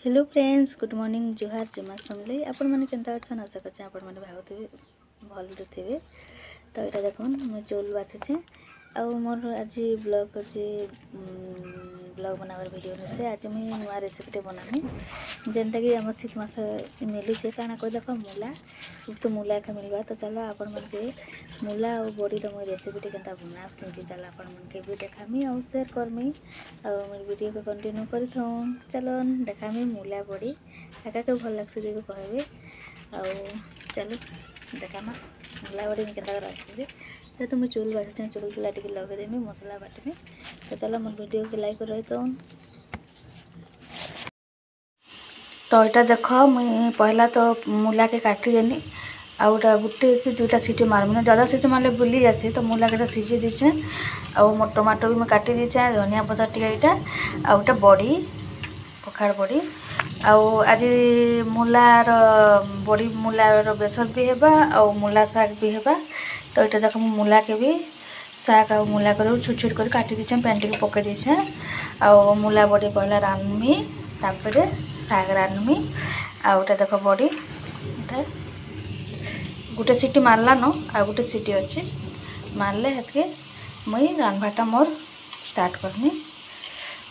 Hello friends, good morning, जुहार जुमा समले आपण मैंने केनता अच्छा आशा कर आपण मैंने भावुवे भल थे। तो यहाँ देख मुझे चौल बाछुचे मोर आज ब्लॉग अच्छे ब्लॉग बनावर वीडियो में से आज मुझे नुआ रेसिपीटे बनामी जेनटा कि आम शीत मास मिलूचे काना कोई देख मूला तो मूला एका मिलवा। तो चलो आपण मन के मूला और बड़ी मुझे रेसिपीटे केनता बना सिंची चलो आपण मन के भी देखामी और शेयर करमी और मोर वीडियो को कंटिन्यू करी चलो देखामी मूला बड़ी एका के भल लगसी देबे कहबे और चलो देखामा मूला बड़ी में केनता राखी तो मुझे चूल बाछुचे चूल गुला टे लगेदेमी मसला बाटमी। तो चलो मोर वीडियो के लाइक रही तो यहाँ देख मुई पहला तो मूला के काटिदेनी आउटा गुटे कि दुईटा सीटी मारमी ना ज़्यादा सीटी मारे बुली जासी। तो मूला के सीझी दीचे आउ मोर टमाटो भी मैं काटी दीचे धनिया पत्ता टिके आउटा बड़ी पखाड़ बड़ी आज मूलार बड़ी मूलार बेसर भी हेबा आउ मूला साग भी हेबा। तो यहाँ देख मूला के भी साग आ मूला कर छोट छोट कर काटी दीचे पैन टे पकई दीचे आउ मूला बड़ी पहला रांधमी तापर साग रांधमी आउटा देख बड़ी गोटे सीटी मारला न आ गोटे सीटी अच्छी मारले हेतके मुई रांधवाटा मोर स्टार्ट करमी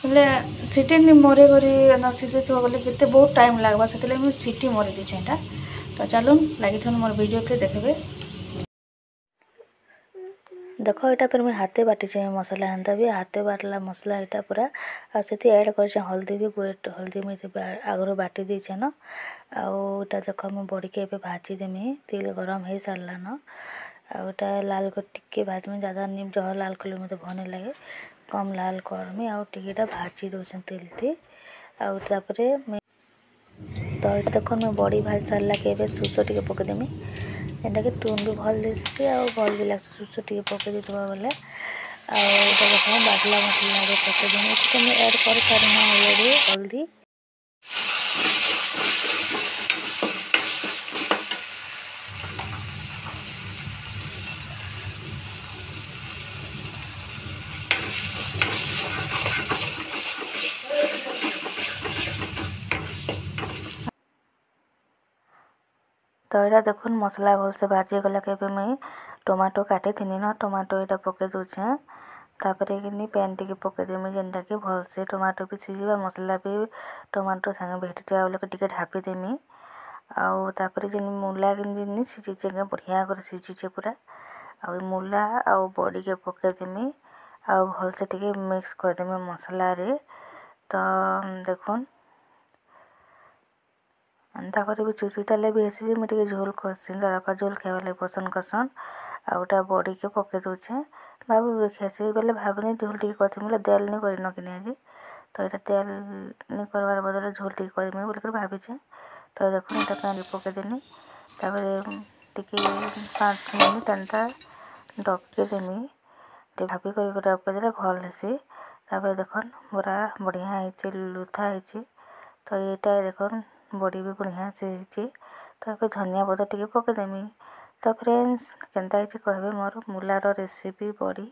बोले सीटी नहीं मरे करी न सीधे थो बोले केते बहुत टाइम लगवा से मुझे सीटी मरी दीचे एटा। तो चलो लगी मोर वीडियो के देखबे देखो यहाँ पर मुझे हाथे बाटी मसला हेन्ता भी हाथे बाटला मसला यहाँ पूरा आसी ऐड कर हल्दी भी गोट हल्दी मुझे आगर बाटी दीचे न आउटा देख मुझे बड़ी के भाजीदेमी तेल गरम हो सारा न आउटा लाल कर टिके भाजमी ज़्यादा नहीं जह लाल कले मत भल लगे कम लाल करमी आउ टिकेटा भाजी दौन तेल थी आउे तो ये देख मैं बड़ी भाजी सारा के सुस टे पकईदेमी जेनटा कि टून भी भल दिसी आ भल भी लगे सुस टे पकई देवा बोले आटा देख बाटला मसला पकईदेमी तो मैं ऐड कर सारी अलरेडी हल्दी तो यहाँ देख मसला भलसे भाजी गला के मुई टमाटो काटी थी न टमाटो यहाँ पकई दूचे तापर कि पैन टे पकईदेमी जेनटा कि भलसे टमाटो भी सीझा मसला भी टमाटो सागे भेटिया बोले टे ढापीदेमी आउे जेन मूला जिन सीझीचे बढ़िया कर सीझीचे पूरा आ मूला आउ बड़ी के पकईदेमी आउ भलसे टे मिक्स करदेमी मसला रे। तो देखुन एंता कर भी चुचुटाले भी हेसी मुझे झोल करसी बापा झोल खावा लगे पसंद करसन आउटा बड़ी के पकई दूचे बाबू भी खेसी बेले भावनी झोल टे कर बोले तेल नहीं कर कि आज तो यहाँ तेल नहीं करवार बदले झोल टे करमी बोलिक भावीचे। तो देख यहाँ पैन पकईदेनी टे 5 मिनट एंता डबकेदेमी टे भाभी कर डबकेदेले भल हेसी देख पूरा बढ़िया लुथा है। तो यहाँ देख बड़ी भी बढ़िया से तो धनिया पत्ता टे पकईदेमी। तो फ्रेंड्स केनता कहबे मोर मूलार रेसिपी बड़ी